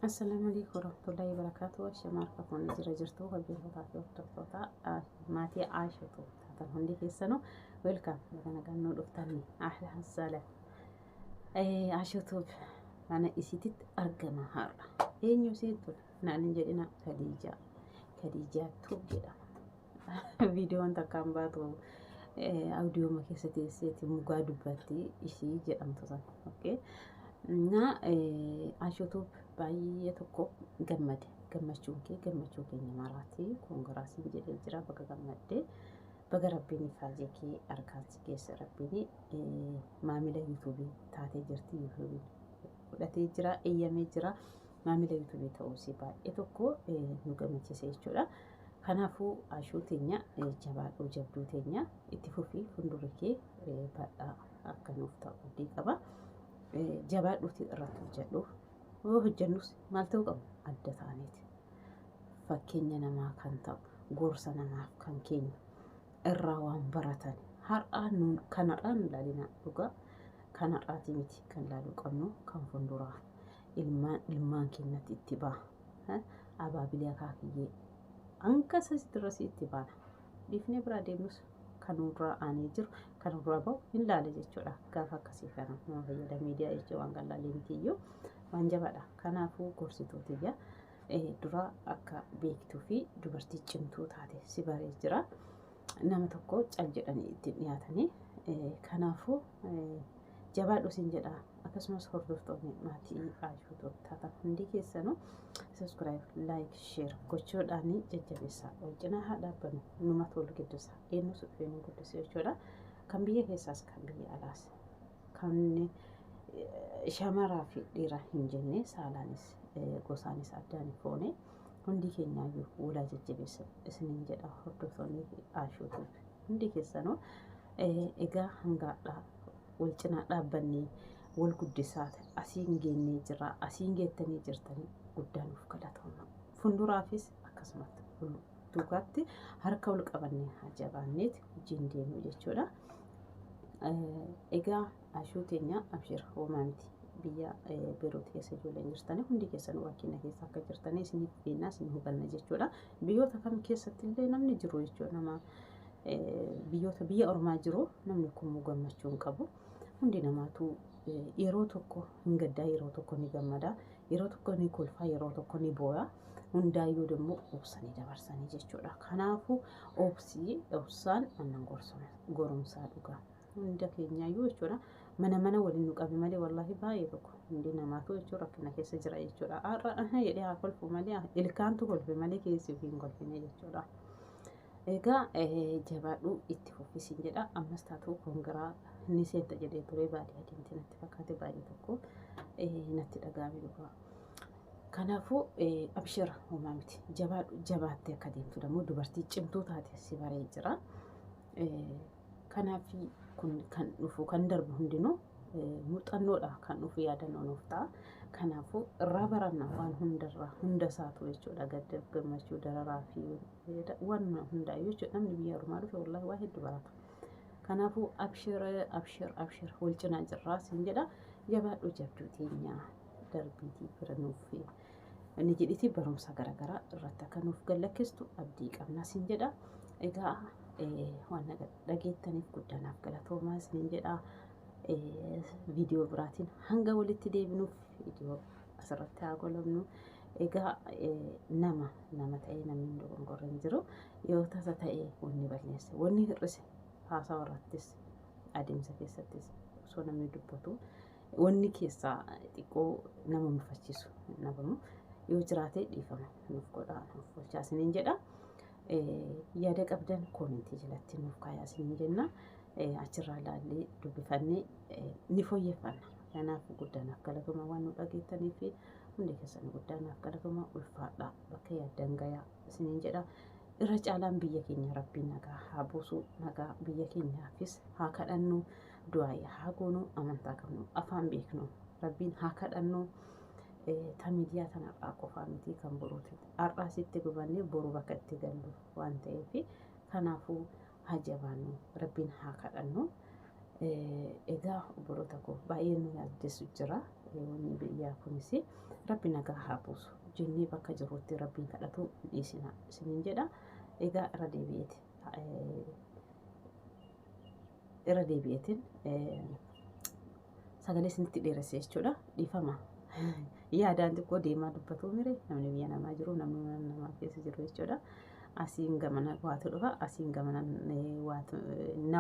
السلام عليكم ورحمة الله وبركاته. الشمال كفون جرجرتو قبل فتاة وقتفتا ماتي عايشة تاتا هندي في السنة ويلكم لأنا قانو دفتني أحلى السلام عاشوتو أنا إسيتت أرجما هارا يوسيتو نحن جدنا خديجة توجدا فيديو أنت كم باتو أوديو ما كيستي سيتي مقادو باتي إشي جدام تصل أوكي na ashotub baay'ee tokko gammachuun keenya maraati koongiraasiin jedhee jira baga gammadde baga rabbiin faajee kee argaansi keessa rabbiin maamila yuutuubii taatee jirti yuutuubii fudhatee jira eeyyamee jira maamila yuutuubii ta'uu si baay'ee tokko nu gammachiise jechuudha. Kanaafuu ashoo teenya jabaadhuu jabduu teenya itti fufii fuuldura kee badhaa akka nuuf ta'u abdii qaba. Jabaadhuuti irratti hojjedhu hojjennus maal ta'uu qabu adda ta'aniiti fakkeenya namaa kan ta'u gorsa namaaf kan kennu irraa waan baratan har'aan nuun kanarraan ilaalina dhugaa kanarraati miti kan ilaaluu qabnu kan fuulduraa ilmaan keenyatti itti ba'a abaabilee akaakiyyee hanga sasirratti itti baana dhiifnee biraa deemus kan nurraa aanee jiru kan nurraa bahu hin laale jechuudha gaafa akkasii kana nama fayyada miidiyaa jechuun waan gallaalee mitiyyuu waan jabaadha. Kanaafuu gorsitootiyya dura akka beektuu fi dubartii cimtuu taate si baree jira nama tokko cal jedhanii ittiin dhiyaatanii kanaafuu jabaadhu siin jedha akkasumas hordoftoonni maatii Aashuu taatan hundi keessanuu subscribe like share gochuudhaan jajjabeessaa cinaa haa dhaabbannu numa tolu giddisa eenyu supheenuu guddisee jechuudha kan biyya keessaas kan biyya alaas kan shamaraa fi dhiira hin jenne saalaanis gosaanis addaan foone hundi keenyaayyuu walaa jajjabeessa isiniin jedha hordoftoonni Aashuu hundi keessanuu egaa hangaadhaa wal cinaa dhaabbannee wal guddisaa asiin geennee jira asiin geettanii jirtanii guddaan of galatoomna fuulduraafis akkasumatti duubaatti harka wal qabannee haa jabaanneeti wajjin deemnu jechuudha. Egaa Aashuu teenya abshir hoomaa miti biyya Beeruut keessa ijoolleen jirtanii hundi keessan waakina keessa akka jirtanii isiniif beennaa isin hubanna jechuudha. Biyyoota kam keessatti illee namni jiru jechuudha nama biyya ormaa jiru namni kun gammachuu hin qabu hundi namaatu yeroo tokko hin gaddaa yeroo tokko ni gammada yeroo tokko ni kolfaa yeroo tokko ni boo'a hundaayyuu immoo obsanii dabarsanii jechuudha. Kanaafuu obsaan aannan goromsaa dhugaa hunda keenyaayyuu jechuudha mana waliin nu qabe malee wallaahi baay'ee tokko hundi namaatu jechuudha rakkina keessa jira jechuudha. Har'a jedhee haa kolfu malee ilkaantu kolfe malee keessi hin kolfine jechuudha. Egaa jabaadhuu itti fufisiin jedha ammas taatu kongiraa ni seenta jedhee ture baadiyyaa deemtee natti fakkaate baay'ee tokko natti dhagaame dhugaa. Kanaafuu abshira hoomaa miti jabaadhu jabaattee akka deemtu dammoo dubartii cimtuu taate si baree jira. Kanaaf kun kan dhufu kan darbu hundinuu muuxannoodha kan dhufu yaadannoo nuuf ta'a. Kanaafuu irraa baranna waan hundarraa hunda isaatu jechuudha gaddaaf gammachuu dararaa fi waan hundaayyuu jechuudha namni biyya ormaa dhufe wallaahi waa hedduu barata. Kanaafuu abshir wal cinaa jirraa siin jedha jabaadhu jabduu teenya darbiitii bira nuuf inni jedhiti barumsa garaagaraa irratti akka nuuf gallakkistu abdii qabna siin jedha. Egaa waan dhageettaniif guddanaaf galatoomaa siin jedha. Viidiyoo biraatiin hanga walitti deebinuuf viidiyoo asirratti haa goolabnu. Egaa nama ta'ee namni dogongorra hin jiru yoo tasa ta'ee wanni balleesse wanni hir'ise haasaa irrattis adeemsa keessattis osoo namni dubbatu wanni keessaa xiqqoo nama mufachiisu nabamu yoo jiraate dhiifama nuuf godhaa nuuf bulchaa isiniin jedha. Yaada qabdan koomentii jalatti nuuf kaayaa isiniin jenna. Achirraa ilaallee dubbifannee ni fooyyeffanna. Kanaaf guddanaaf galatooma waan nu dhageettaniif hundi keessan guddanaaf galatooma ulfaadhaa bakka yaaddan gayaa isiniin jedha. Irra caalaan biyya keenya rabbiin nagaa haa buusu nagaa biyya keenyaafis haa kadhannu du'aa haa goonu amantaa qabnu afaan beeknu rabbiin haa kadhannu. Ta miidiyaa kanarraa qofaa miti kan boruuti har'aa sitti gubannee boru bakka itti gallu waan ta'eef kanaafuu haa jabaannu rabbiin haa kadhannu egaa obboloota koo baay'ee nu yaaddeessu jira wanni biyyaa kunis rabbi nagaa haa buusu jennee bakka jirrutti rabbiin kadhatu dhiisina isiniin jedha egaa irra deebi'eetiin sagalee isinitti dheeressee jechuudha dhiifama yaadaan xiqqoo deemaa dubbatuu mire namni biyya namaa jiru namni namaa keessa jiru jechuudha asiin gamana waatu dhufa asiin gamana waatu